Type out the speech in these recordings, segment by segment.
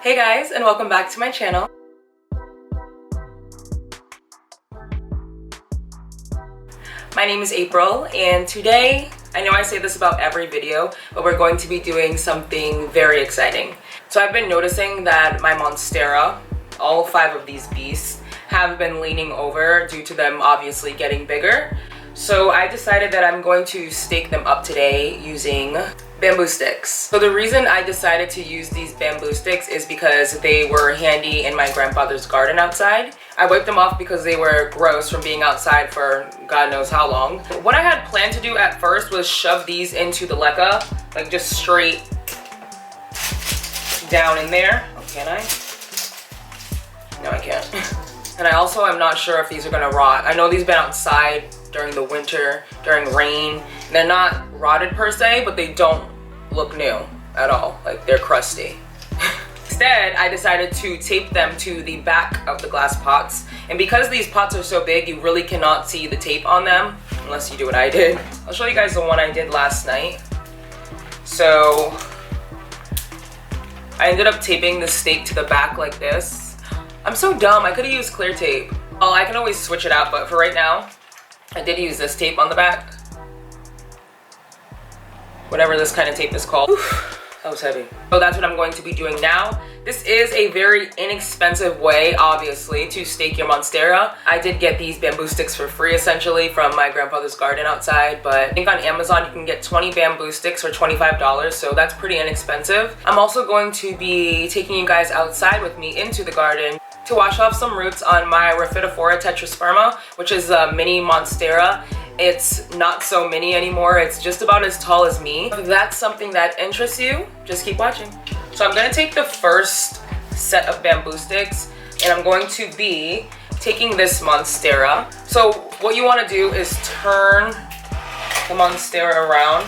Hey guys, and welcome back to my channel. My name is April, and today, I know I say this about every video, but we're going to be doing something very exciting. So I've been noticing that my Monstera, all 5 of these beasts, have been leaning over due to them obviously getting bigger. So I decided that I'm going to stake them up today using bamboo sticks. So the reason I decided to use these bamboo sticks is because they were handy in my grandfather's garden outside. I wiped them off because they were gross from being outside for God knows how long. What I had planned to do at first was shove these into the leca, like just straight down in there. Oh, can I? No, I can't. And I also am not sure if these are gonna rot. I know these have been outside during the winter, during rain. They're not rotted per se, but they don't look new at all. Like, they're crusty. Instead, I decided to tape them to the back of the glass pots. And because these pots are so big, you really cannot see the tape on them, unless you do what I did. I'll show you guys the one I did last night. So, I ended up taping the stake to the back like this. I'm so dumb, I could've used clear tape. Oh, I can always switch it out, but for right now, I did use this tape on the back. Whatever this kind of tape is called. Oof, that was heavy. So that's what I'm going to be doing now. This is a very inexpensive way, obviously, to stake your Monstera. I did get these bamboo sticks for free, essentially, from my grandfather's garden outside, but I think on Amazon you can get 20 bamboo sticks for $25, so that's pretty inexpensive. I'm also going to be taking you guys outside with me into the garden to wash off some roots on my Rhaphidophora tetrasperma, which is a mini Monstera. It's not so mini anymore, it's just about as tall as me. If that's something that interests you, just keep watching. So I'm gonna take the first set of bamboo sticks and I'm going to be taking this Monstera. So what you wanna do is turn the Monstera around.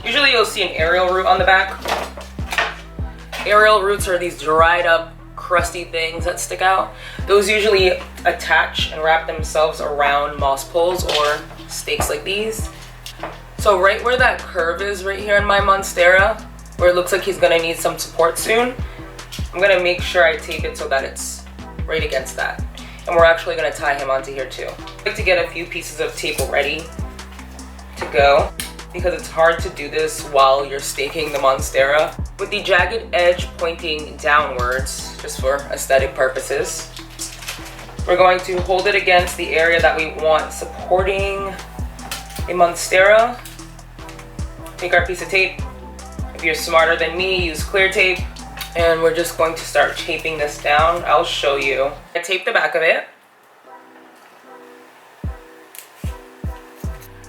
Usually you'll see an aerial root on the back. Aerial roots are these dried up crusty things that stick out. Those usually attach and wrap themselves around moss poles or stakes like these. So right where that curve is right here in my Monstera, where it looks like he's gonna need some support soon, I'm gonna make sure I tape it so that it's right against that. And we're actually gonna tie him onto here too. I like to get a few pieces of tape ready to go because it's hard to do this while you're staking the Monstera. With the jagged edge pointing downwards, just for aesthetic purposes, we're going to hold it against the area that we want supporting a Monstera. Take our piece of tape. If you're smarter than me, use clear tape. And we're just going to start taping this down. I'll show you. I taped the back of it.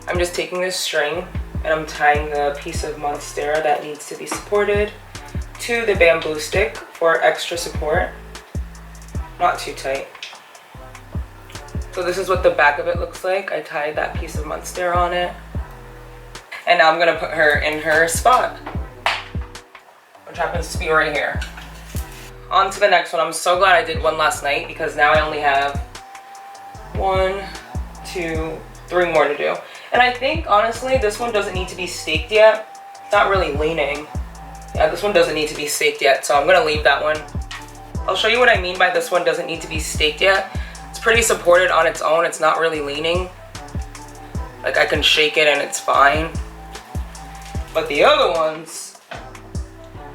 I'm just taking this string and I'm tying the piece of Monstera that needs to be supported to the bamboo stick for extra support. Not too tight. So this is what the back of it looks like. I tied that piece of Monstera on it. And now I'm gonna put her in her spot, which happens to be right here. On to the next one. I'm so glad I did one last night because now I only have 1, 2, 3 more to do. And I think, honestly, this one doesn't need to be staked yet. It's not really leaning. Yeah, this one doesn't need to be staked yet, so I'm gonna leave that one. I'll show you what I mean by this one doesn't need to be staked yet. It's pretty supported on its own. It's not really leaning. Like, I can shake it and it's fine. But the other ones,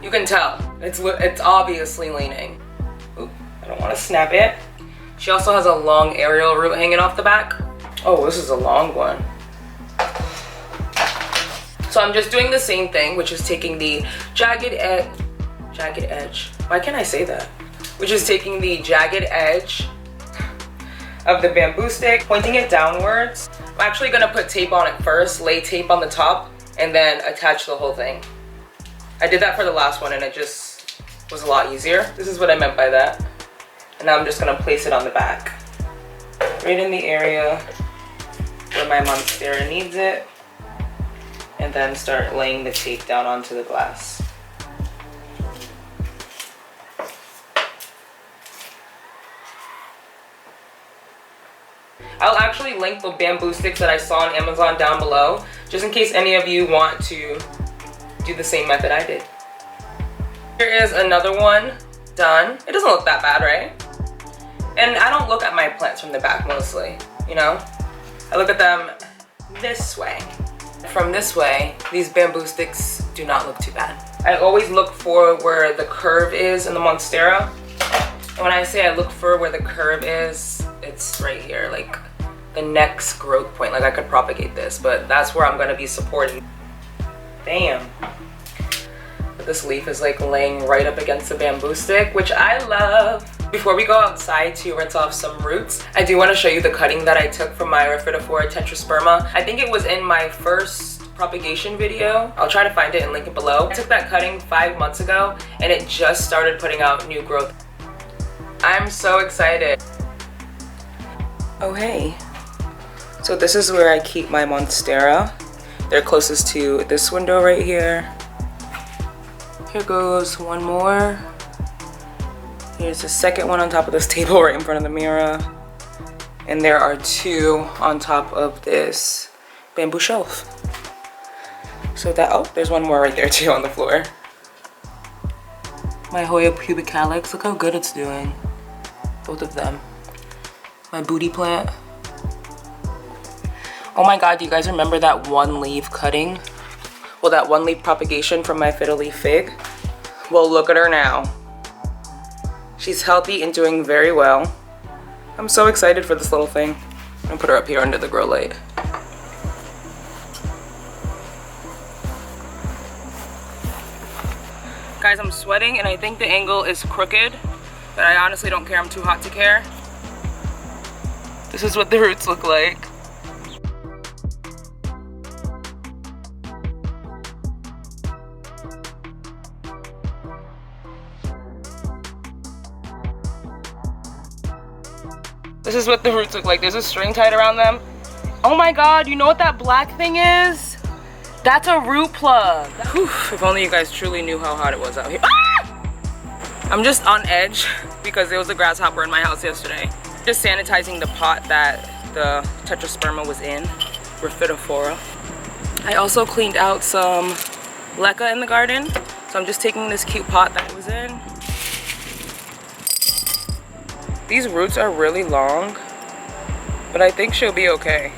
you can tell. It's obviously leaning. Oop, I don't want to snap it. She also has a long aerial root hanging off the back. Oh, this is a long one. So I'm just doing the same thing, which is taking the jagged edge. Why can't I say that? Which is taking the jagged edge of the bamboo stick, pointing it downwards. I'm actually gonna put tape on it first, lay tape on the top, and then attach the whole thing. I did that for the last one and it just was a lot easier. This is what I meant by that. And now I'm just gonna place it on the back. Right in the area where my Monstera needs it. And then start laying the tape down onto the glass. I'll actually link the bamboo sticks that I saw on Amazon down below, just in case any of you want to do the same method I did. Here is another one done. It doesn't look that bad, right? And I don't look at my plants from the back mostly, you know? I look at them this way. From this way, these bamboo sticks do not look too bad. I always look for where the curve is in the Monstera. And when I say I look for where the curve is, it's right here, like the next growth point. Like I could propagate this, but that's where I'm gonna be supporting. Damn. But this leaf is like laying right up against the bamboo stick, which I love. Before we go outside to rinse off some roots, I do want to show you the cutting that I took from my Rhaphidophora tetrasperma. I think it was in my first propagation video. I'll try to find it and link it below. I took that cutting 5 months ago and it just started putting out new growth. I'm so excited. Oh hey. So this is where I keep my Monstera. They're closest to this window right here. Here goes one more. Here's the second one on top of this table right in front of the mirror. And there are 2 on top of this bamboo shelf. So that, oh, there's one more right there too on the floor. My Hoya pubic calyx, look how good it's doing. Both of them. My booty plant. Oh my God, do you guys remember that one leaf cutting? Well, that one leaf propagation from my fiddle leaf fig? Well, look at her now. She's healthy and doing very well. I'm so excited for this little thing. I'm gonna put her up here under the grow light. Guys, I'm sweating and I think the angle is crooked, but I honestly don't care. I'm too hot to care. This is what the roots look like. This is what the roots look like. There's a string tied around them. Oh my God, you know what that black thing is? That's a root plug. Whew, if only you guys truly knew how hot it was out here. Ah! I'm just on edge because there was a grasshopper in my house yesterday. Just sanitizing the pot that the tetrasperma was in, Rhaphidophora. I also cleaned out some leca in the garden. So I'm just taking this cute pot that it was in. These roots are really long, but I think she'll be okay.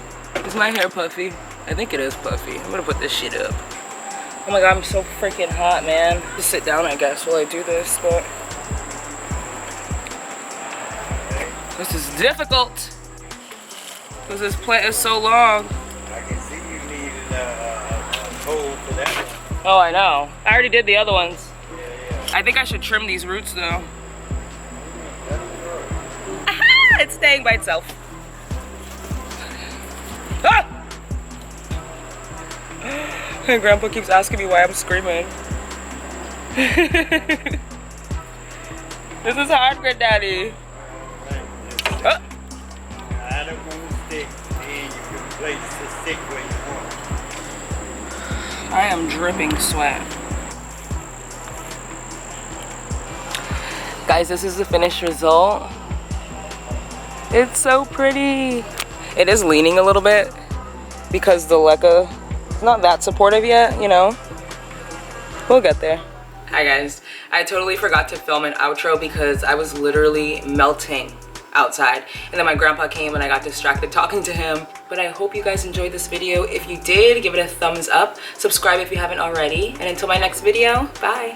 Is my hair puffy? I think it is puffy. I'm gonna put this shit up. Oh my God, I'm so freaking hot, man. Just sit down, I guess, while I do this, but this is difficult because this plant is so long. I can see you needed a pole for that one. Oh, I know. I already did the other ones. Yeah. I think I should trim these roots though. It's staying by itself. Ah! And Grandpa keeps asking me why I'm screaming. This is hard, Granddaddy. I don't want to stick, and you can place the stick where you want. I am dripping sweat. Guys, this is the finished result. It's so pretty. It is leaning a little bit because the leca is not that supportive yet, you know. We'll get there. Hi guys, I totally forgot to film an outro because I was literally melting outside. And then my grandpa came and I got distracted talking to him. But I hope you guys enjoyed this video. If you did, give it a thumbs up. Subscribe if you haven't already. And until my next video, bye.